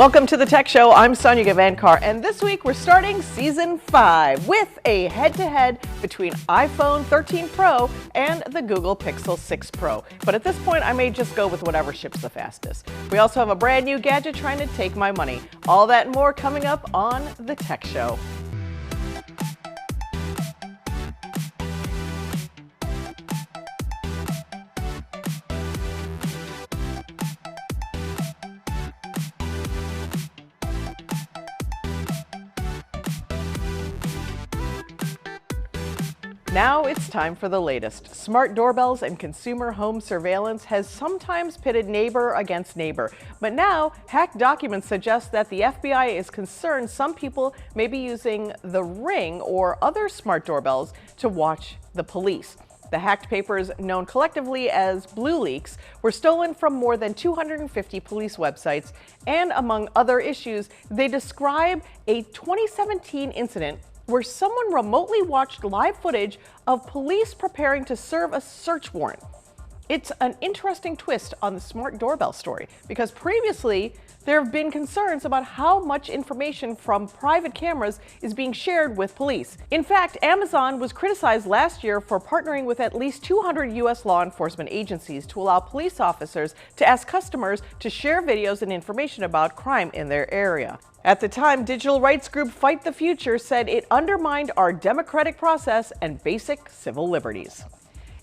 Welcome to the Tech Show. I'm Sonya, and this week we're starting Season 5 with a head-to-head between iPhone 13 Pro and the Google Pixel 6 Pro. But at this point, I may just go with whatever ships the fastest. We also have a brand new gadget trying to take my money. All that and more coming up on the Tech Show. Now it's time for the latest. Smart doorbells and consumer home surveillance has sometimes pitted neighbor against neighbor. But now, hacked documents suggest that the FBI is concerned some people may be using the Ring or other smart doorbells to watch the police. The hacked papers, known collectively as Blue Leaks, were stolen from more than 250 police websites, and among other issues, they describe a 2017 incident where someone remotely watched live footage of police preparing to serve a search warrant. It's an interesting twist on the smart doorbell story, because previously there have been concerns about how much information from private cameras is being shared with police. In fact, Amazon was criticized last year for partnering with at least 200 U.S. law enforcement agencies to allow police officers to ask customers to share videos and information about crime in their area. At the time, digital rights group Fight the Future said it undermined our democratic process and basic civil liberties.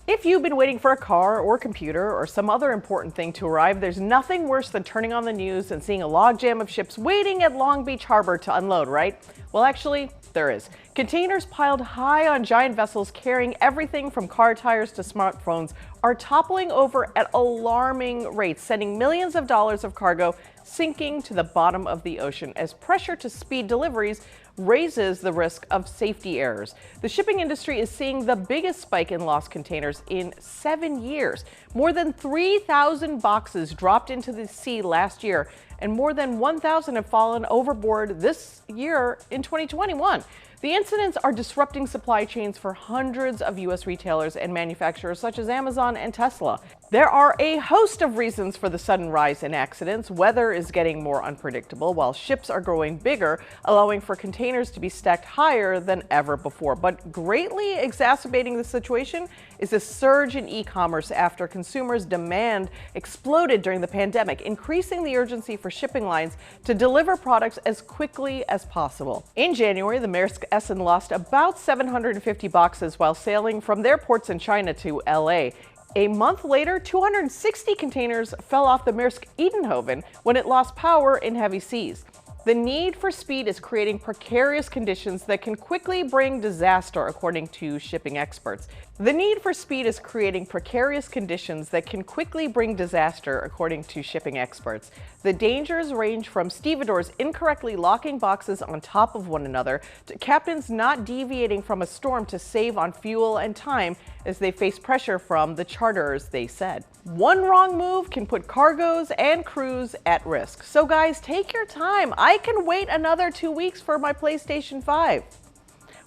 If you've been waiting for a car or computer or some other important thing to arrive, there's nothing worse than turning on the news and seeing a logjam of ships waiting at Long Beach Harbor to unload, right? Well, actually, there is. Containers piled high on giant vessels carrying everything from car tires to smartphones are toppling over at alarming rates, sending millions of dollars of cargo sinking to the bottom of the ocean as pressure to speed deliveries raises the risk of safety errors. The shipping industry is seeing the biggest spike in lost containers in 7 years. More than 3,000 boxes dropped into the sea last year, and more than 1,000 have fallen overboard this year in 2021. The incidents are disrupting supply chains for hundreds of U.S. retailers and manufacturers such as Amazon and Tesla. There are a host of reasons for the sudden rise in accidents. Weather is getting more unpredictable, while ships are growing bigger, allowing for containers to be stacked higher than ever before. But greatly exacerbating the situation is a surge in e-commerce after consumers' demand exploded during the pandemic, increasing the urgency for shipping lines to deliver products as quickly as possible. In January, the Maersk Essen lost about 750 boxes while sailing from their ports in China to LA. A month later, 260 containers fell off the Maersk Edenhoven when it lost power in heavy seas. The need for speed is creating precarious conditions that can quickly bring disaster, according to shipping experts. The need for speed is creating precarious conditions that can quickly bring disaster, according to shipping experts. The dangers range from stevedores incorrectly locking boxes on top of one another to captains not deviating from a storm to save on fuel and time as they face pressure from the charterers, they said. One wrong move can put cargoes and crews at risk. So guys, take your time. I can wait another 2 weeks for my PlayStation 5.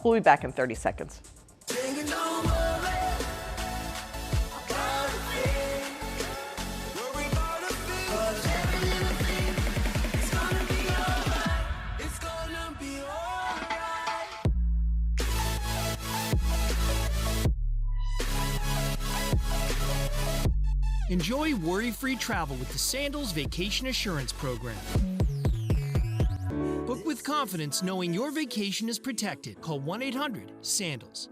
We'll be back in 30 seconds. Enjoy worry-free travel with the Sandals Vacation Assurance Program. Book with confidence knowing your vacation is protected. Call 1-800-SANDALS.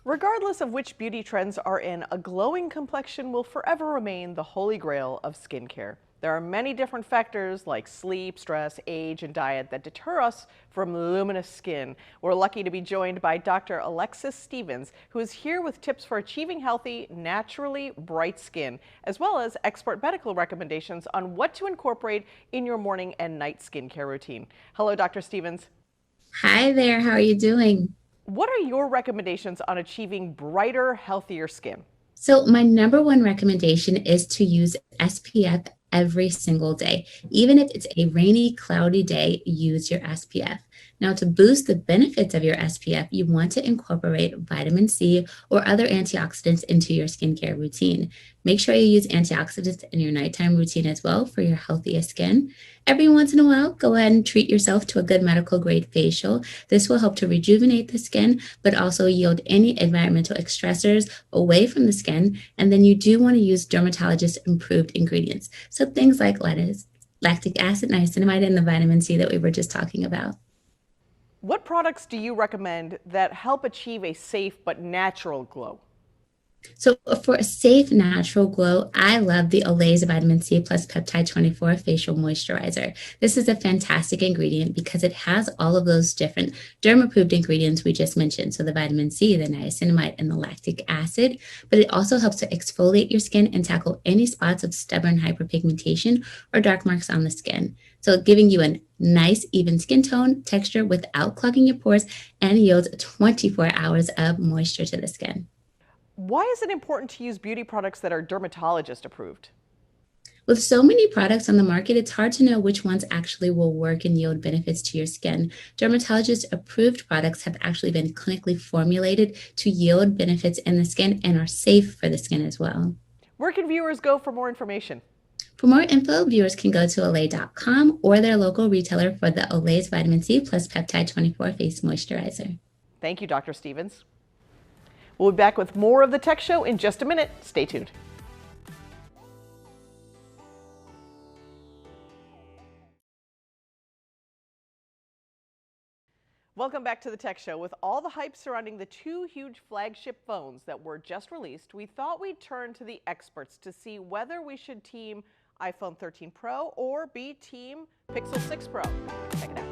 Regardless of which beauty trends are in, a glowing complexion will forever remain the holy grail of skincare. There are many different factors like sleep, stress, age, and diet that deter us from luminous skin. We're lucky to be joined by Dr. Alexis Stevens, who is here with tips for achieving healthy, naturally bright skin, as well as expert medical recommendations on what to incorporate in your morning and night skincare routine. Hello, Dr. Stevens. Hi there, how are you doing? What are your recommendations on achieving brighter, healthier skin? So my number one recommendation is to use SPF every single day. Even if it's a rainy, cloudy day, use your SPF. Now, to boost the benefits of your SPF, you want to incorporate vitamin C or other antioxidants into your skincare routine. Make sure you use antioxidants in your nighttime routine as well for your healthiest skin. Every once in a while, go ahead and treat yourself to a good medical grade facial. This will help to rejuvenate the skin, but also yield any environmental stressors away from the skin. And then you do want to use dermatologist improved ingredients. So things like lettuce, lactic acid, niacinamide, and the vitamin C that we were just talking about. What products do you recommend that help achieve a safe but natural glow? So for a safe, natural glow, I love the Olay's Vitamin C plus Peptide 24 Facial Moisturizer. This is a fantastic ingredient because it has all of those different derm-approved ingredients we just mentioned. So the vitamin C, the niacinamide, and the lactic acid. But it also helps to exfoliate your skin and tackle any spots of stubborn hyperpigmentation or dark marks on the skin. So giving you a nice, even skin tone, texture without clogging your pores, and yields 24 hours of moisture to the skin. Why is it important to use beauty products that are dermatologist approved? With so many products on the market, it's hard to know which ones actually will work and yield benefits to your skin. Dermatologist approved products have actually been clinically formulated to yield benefits in the skin and are safe for the skin as well. Where can viewers go for more information? For more info, viewers can go to olay.com or their local retailer for the Olay's Vitamin C plus Peptide 24 Face Moisturizer. Thank you, Dr. Stevens. We'll be back with more of the Tech Show in just a minute. Stay tuned. Welcome back to the Tech Show. With all the hype surrounding the two huge flagship phones that were just released, we thought we'd turn to the experts to see whether we should team iPhone 13 Pro or be team Pixel 6 Pro. Check it out.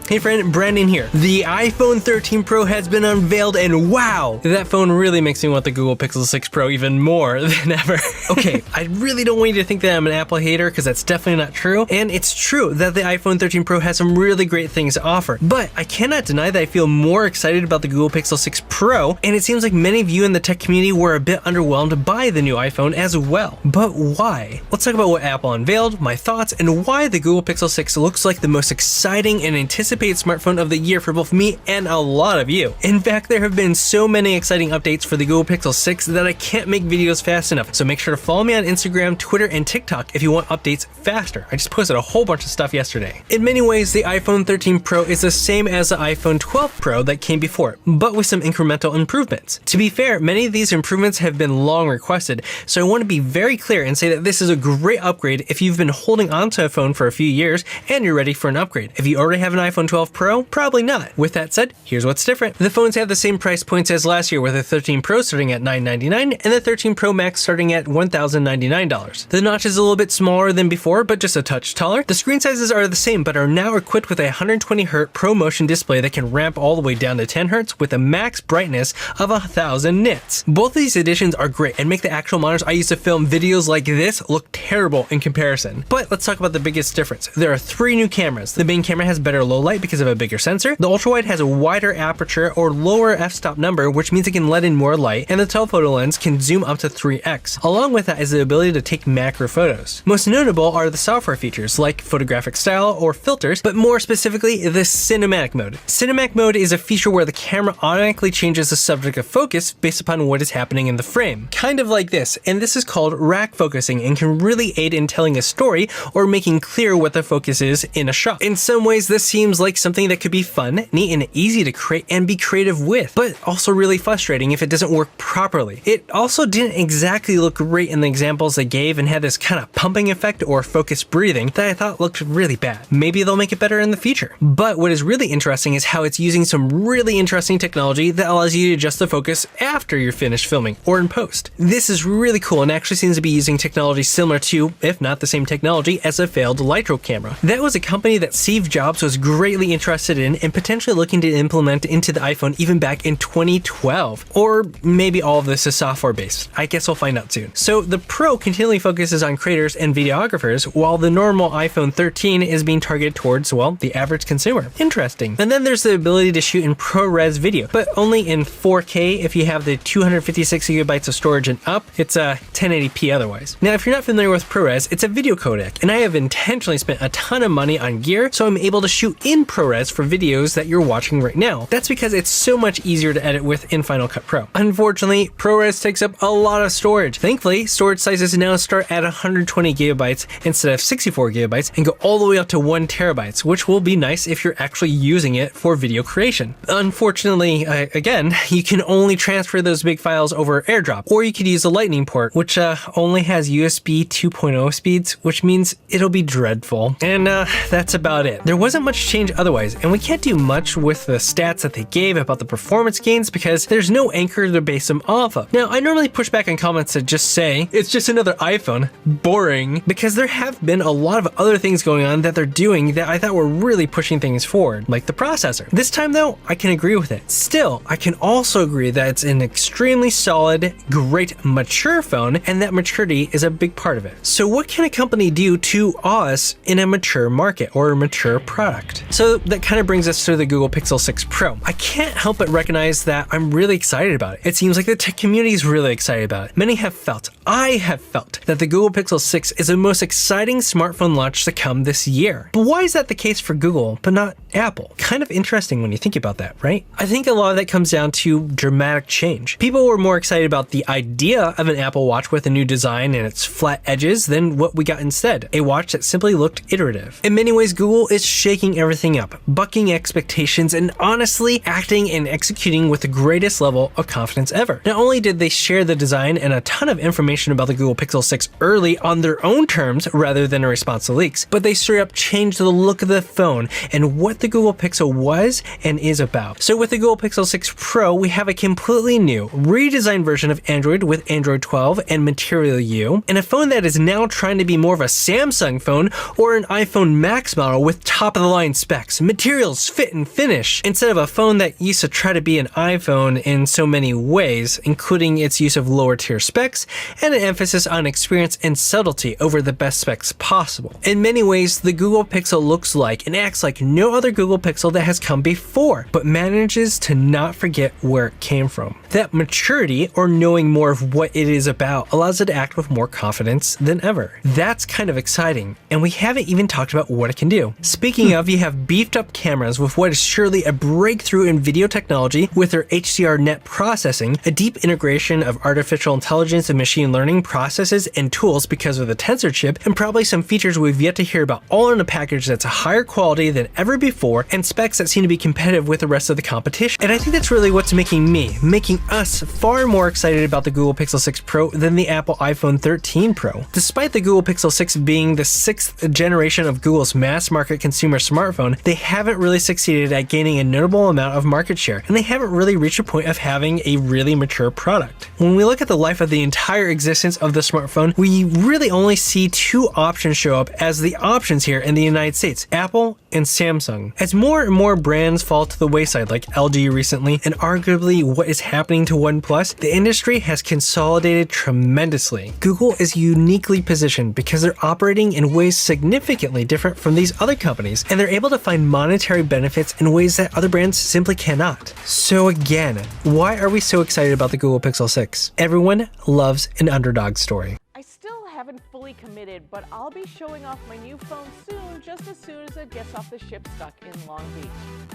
Hey friend, Brandon here. The iPhone 13 Pro has been unveiled and wow, that phone really makes me want the Google Pixel 6 Pro even more than ever. Okay, I really don't want you to think that I'm an Apple hater because that's definitely not true. And it's true that the iPhone 13 Pro has some really great things to offer. But I cannot deny that I feel more excited about the Google Pixel 6 Pro, and it seems like many of you in the tech community were a bit underwhelmed by the new iPhone as well. But why? Let's talk about what Apple unveiled, my thoughts, and why the Google Pixel 6 looks like the most exciting and anticipated smartphone of the year for both me and a lot of you. In fact, there have been so many exciting updates for the Google Pixel 6 that I can't make videos fast enough, so make sure to follow me on Instagram, Twitter, and TikTok if you want updates faster. I just posted a whole bunch of stuff yesterday. In many ways, the iPhone 13 Pro is the same as the iPhone 12 Pro that came before, but with some incremental improvements. To be fair, many of these improvements have been long requested, so I want to be very clear and say that this is a great upgrade if you've been holding onto a phone for a few years and you're ready for an upgrade. If you already have an iPhone 12 Pro, probably not. With that said, here's what's different. The phones have the same price points as last year, with the 13 Pro starting at $999 and the 13 Pro Max starting at $1,099. The notch is a little bit smaller than before, but just a touch taller. The screen sizes are the same, but are now equipped with a 120Hz ProMotion display that can ramp all the way down to 10Hz with a max brightness of 1000 nits. Both of these additions are great and make the actual monitors I use to film videos like this look terrible in comparison. But let's talk about the biggest difference. There are 3 new cameras. The main camera has better low light because of a bigger sensor. The ultrawide has a wider aperture or lower f-stop number, which means it can let in more light, and the telephoto lens can zoom up to 3x. Along with that is the ability to take macro photos. Most notable are the software features like photographic style or filters, but more specifically the cinematic mode. Cinematic mode is a feature where the camera automatically changes the subject of focus based upon what is happening in the frame. Kind of like this, and this is called rack focusing and can really aid in telling a story or making clear what the focus is in a shot. In some ways, this seems like something that could be fun, neat, and easy to create and be creative with, but also really frustrating if it doesn't work properly. It also didn't exactly look great in the examples they gave and had this kind of pumping effect or focused breathing that I thought looked really bad. Maybe they'll make it better in the future. But what is really interesting is how it's using some really interesting technology that allows you to adjust the focus after you're finished filming or in post. This is really cool and actually seems to be using technology similar to, if not the same technology, as a failed Litro camera. That was a company that Steve Jobs was greatly interested in and potentially looking to implement into the iPhone even back in 2012. Or maybe all of this is software based. I guess we'll find out soon. So the Pro continually focuses on creators and videographers, while the normal iPhone 13 is being targeted towards, well, the average consumer. Interesting. And then there's the ability to shoot in ProRes video, but only in 4K if you have the 256 gigabytes of storage and up. It's a 1080p otherwise. Now, if you're not familiar with ProRes, it's a video codec, and I have intentionally spent a ton of money on gear, so I'm able to shoot in ProRes for videos that you're watching right now. That's because it's so much easier to edit with in Final Cut Pro. Unfortunately, ProRes takes up a lot of storage. Thankfully, storage sizes now start at 120 gigabytes instead of 64 gigabytes and go all the way up to 1 terabytes, which will be nice if you're actually using it for video creation. Unfortunately, again, you can only transfer those big files over AirDrop, or you could use a Lightning port, which only has USB 2.0 speeds, which means it'll be dreadful. And that's about it. There wasn't much change otherwise, and we can't do much with the stats that they gave about the performance gains because there's no anchor to base them off of. Now, I normally push back on comments that just say, it's just another iPhone. Boring. Because there have been a lot of other things going on that they're doing that I thought were really pushing things forward, like the processor. This time though, I can agree with it. Still, I can also agree that it's an extremely solid, great, mature phone, and that maturity is a big part of it. So what can a company do to us in a mature market or a mature product? So that kind of brings us to the Google Pixel 6 Pro. I can't help but recognize that I'm really excited about it. It seems like the tech community is really excited about it. Many have felt, I have felt, that the Google Pixel 6 is the most exciting smartphone launch to come this year. But why is that the case for Google, but not Apple? Kind of interesting when you think about that, right? I think a lot of that comes down to dramatic change. People were more excited about the idea of an Apple Watch with a new design and its flat edges than what we got instead, a watch that simply looked iterative. In many ways, Google is shaking everything up, bucking expectations, and honestly acting and executing with the greatest level of confidence ever. Not only did they share the design and a ton of information about the Google Pixel 6 early on their own terms rather than a response to leaks, but they straight up changed the look of the phone and what the Google Pixel was and is about. So with the Google Pixel 6 Pro, we have a completely new, redesigned version of Android with Android 12 and Material U, and a phone that is now trying to be more of a Samsung phone or an iPhone Max model with top-of-the-line specs, materials, fit, and finish, instead of a phone that used to try to be an iPhone in so many ways, including its use of lower-tier specs and an emphasis on experience and subtlety over the best specs possible. In many ways, the Google Pixel looks like and acts like no other Google Pixel that has come before, but manages to not forget where it came from. That maturity, or knowing more of what it is about, allows it to act with more confidence than ever. That's kind of exciting, and we haven't even talked about what it can do. Speaking of, you have beefed up cameras with what is surely a breakthrough in video technology with their HDR net processing, a deep integration of artificial intelligence and machine learning processes and tools because of the Tensor chip, and probably some features we've yet to hear about, all in a package that's a higher quality than ever before and specs that seem to be competitive with the rest of the competition. And I think that's really what's making us far more excited about the Google Pixel 6 Pro than the Apple iPhone 13 Pro. Despite the Google Pixel 6 being the 6th generation of Google's mass market consumer smartphone, they haven't really succeeded at gaining a notable amount of market share, and they haven't really reached a point of having a really mature product. When we look at the life of the entire existence of the smartphone, we really only see two options show up as the options here in the United States: Apple and Samsung. As more and more brands fall to the wayside, like LG recently, and arguably what is happening to OnePlus, the industry has consolidated tremendously. Google is uniquely positioned because they're operating in ways significantly different from these other companies, and they're able to find monetary benefits in ways that other brands simply cannot. So again, why are we so excited about the Google Pixel 6? Everyone loves an underdog story. I still haven't fully committed, but I'll be showing off my new phone soon, just as soon as it gets off the ship stuck in Long Beach.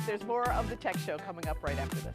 There's more of the tech show coming up right after this.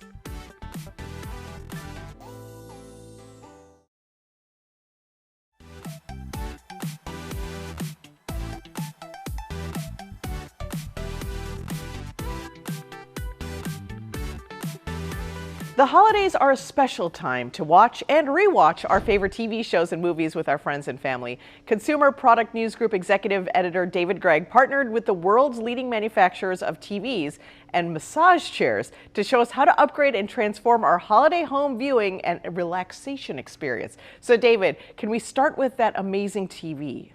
The holidays are a special time to watch and rewatch our favorite TV shows and movies with our friends and family. Consumer Product News Group Executive Editor David Gregg partnered with the world's leading manufacturers of TVs and massage chairs to show us how to upgrade and transform our holiday home viewing and relaxation experience. So David, can we start with that amazing TV?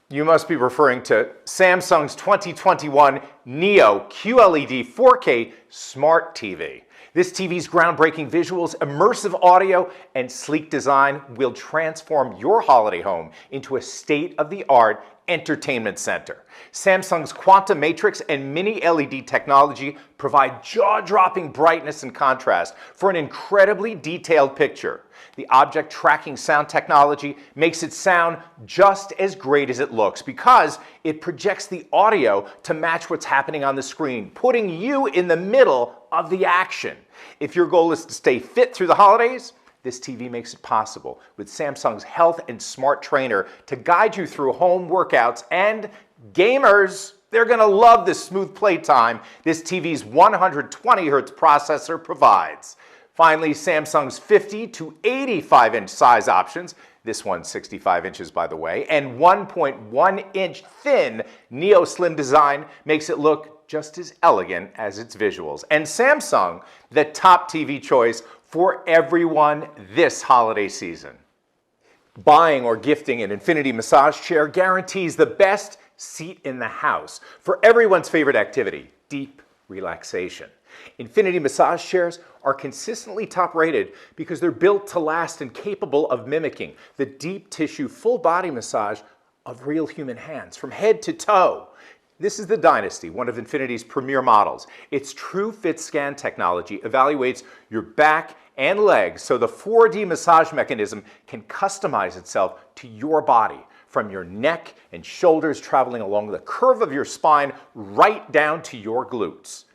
You must be referring to Samsung's 2021 Neo QLED 4K Smart TV. This TV's groundbreaking visuals, immersive audio, and sleek design will transform your holiday home into a state-of-the-art entertainment center. Samsung's Quantum Matrix and Mini LED technology provide jaw-dropping brightness and contrast for an incredibly detailed picture. The object tracking sound technology makes it sound just as great as it looks because it projects the audio to match what's happening on the screen, putting you in the middle of the action. If your goal is to stay fit through the holidays, this TV makes it possible with Samsung's Health and Smart Trainer to guide you through home workouts, and gamers, they're going to love the smooth playtime this TV's 120 Hz processor provides. Finally, Samsung's 50 to 85 inch size options, this one's 65 inches by the way, and 1.1 inch thin Neo Slim design makes it look just as elegant as its visuals. And Samsung, the top TV choice for everyone this holiday season. Buying or gifting an Infinity massage chair guarantees the best seat in the house for everyone's favorite activity, deep relaxation. Infinity massage chairs are consistently top rated because they're built to last and capable of mimicking the deep tissue full body massage of real human hands from head to toe. This is the Dynasty, one of Infinity's premier models. Its True Fit Scan technology evaluates your back and legs so the 4D massage mechanism can customize itself to your body, from your neck and shoulders traveling along the curve of your spine right down to your glutes.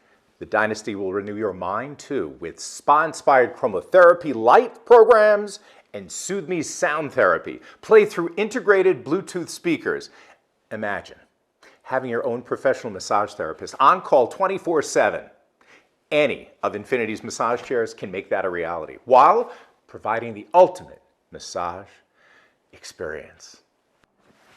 The Dynasty will renew your mind too with spa-inspired chromotherapy light programs and Soothe Me sound therapy. Play through integrated Bluetooth speakers. Imagine having your own professional massage therapist on call 24/7. Any of Infinity's massage chairs can make that a reality while providing the ultimate massage experience.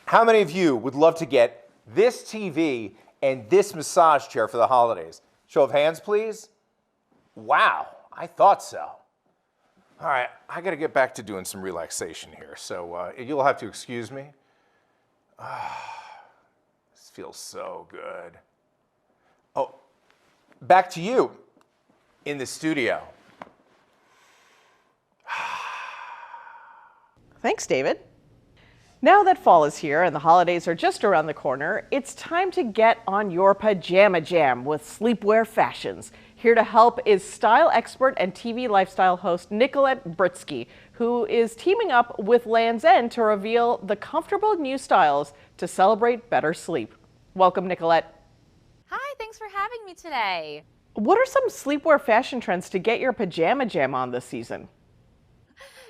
How many of you would love to get this TV and this massage chair for the holidays? Show of hands, please. Wow, I thought so. All right, I got to get back to doing some relaxation here, so you'll have to excuse me. This feels so good. Oh, back to you in the studio. Thanks, David. Now that fall is here and the holidays are just around the corner, it's time to get on your pajama jam with sleepwear fashions. Here to help is style expert and TV lifestyle host Nicolette Britsky, who is teaming up with Land's End to reveal the comfortable new styles to celebrate better sleep. Welcome, Nicolette. Hi, thanks for having me today. What are some sleepwear fashion trends to get your pajama jam on this season?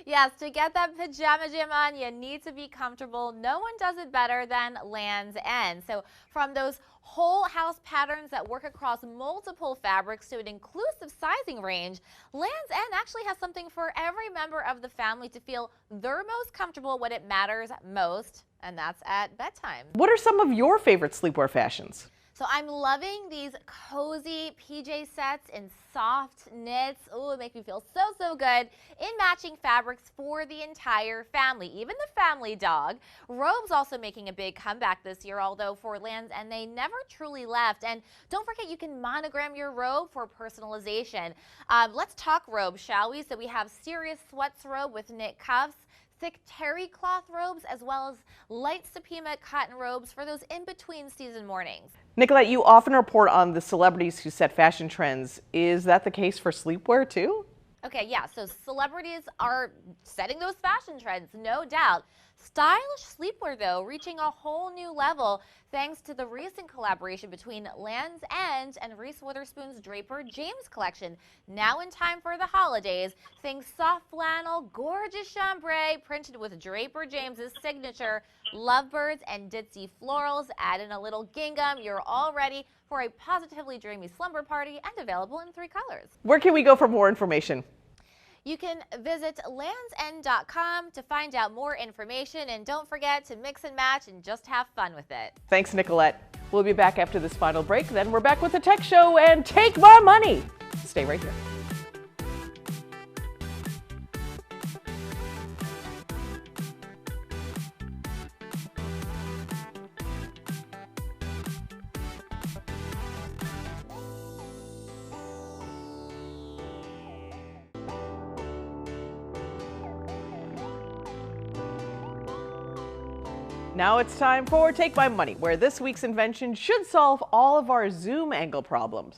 Yes, to get that pajama jam on, you need to be comfortable. No one does it better than Land's End. So from those whole house patterns that work across multiple fabrics to an inclusive sizing range, Land's End actually has something for every member of the family to feel their most comfortable when it matters most, and that's at bedtime. What are some of your favorite sleepwear fashions? So I'm loving these cozy PJ sets in soft knits. Oh, it makes me feel so, so good. In matching fabrics for the entire family, even the family dog. Robes also making a big comeback this year, although for Land's End, they never truly left. And don't forget, you can monogram your robe for personalization. Let's talk robes, shall we? So we have serious sweats robe with knit cuffs, thick terry cloth robes, as well as light Supima cotton robes for those in-between season mornings. Nicolette, you often report on the celebrities who set fashion trends. Is that the case for sleepwear too? Okay, yeah, so celebrities are setting those fashion trends, no doubt. Stylish sleepwear, though, reaching a whole new level thanks to the recent collaboration between Land's End and Reese Witherspoon's Draper James collection. Now in time for the holidays, think soft flannel, gorgeous chambray, printed with Draper James's signature lovebirds and ditzy florals. Add in a little gingham, you're all ready for a positively dreamy slumber party, and available in 3 colors. Where can we go for more information? You can visit landsend.com to find out more information, and don't forget to mix and match and just have fun with it. Thanks, Nicolette. We'll be back after this final break. Then we're back with the Tech Show and Take My Money. Stay right here. Now it's time for Take My Money, where this week's invention should solve all of our zoom angle problems.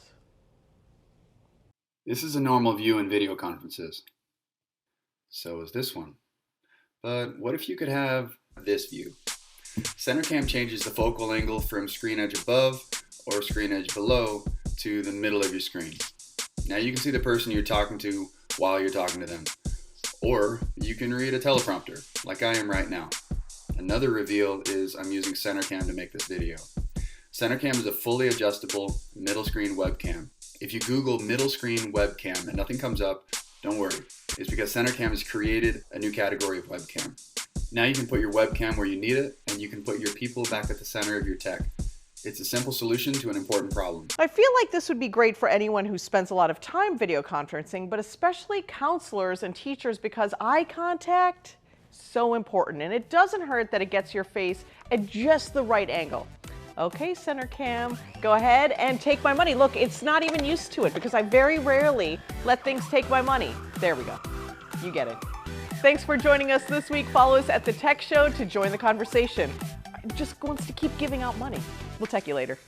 This is a normal view in video conferences. So is this one. But what if you could have this view? Center cam changes the focal angle from screen edge above or screen edge below to the middle of your screen. Now you can see the person you're talking to while you're talking to them. Or you can read a teleprompter, like I am right now. Another reveal is I'm using center cam to make this video. Center cam is a fully adjustable middle screen webcam. If you Google middle screen webcam and nothing comes up, don't worry. It's because center cam has created a new category of webcam. Now you can put your webcam where you need it, and you can put your people back at the center of your tech. It's a simple solution to an important problem. I feel like this would be great for anyone who spends a lot of time video conferencing, but especially counselors and teachers, because eye contact so important, and it doesn't hurt that it gets your face at just the right angle. Okay, center cam, go ahead and take my money. Look, it's not even used to it because I very rarely let things take my money. There we go. You get it. Thanks for joining us this week. Follow us at The Tech Show to join the conversation. Just wants to keep giving out money. We'll tech you later.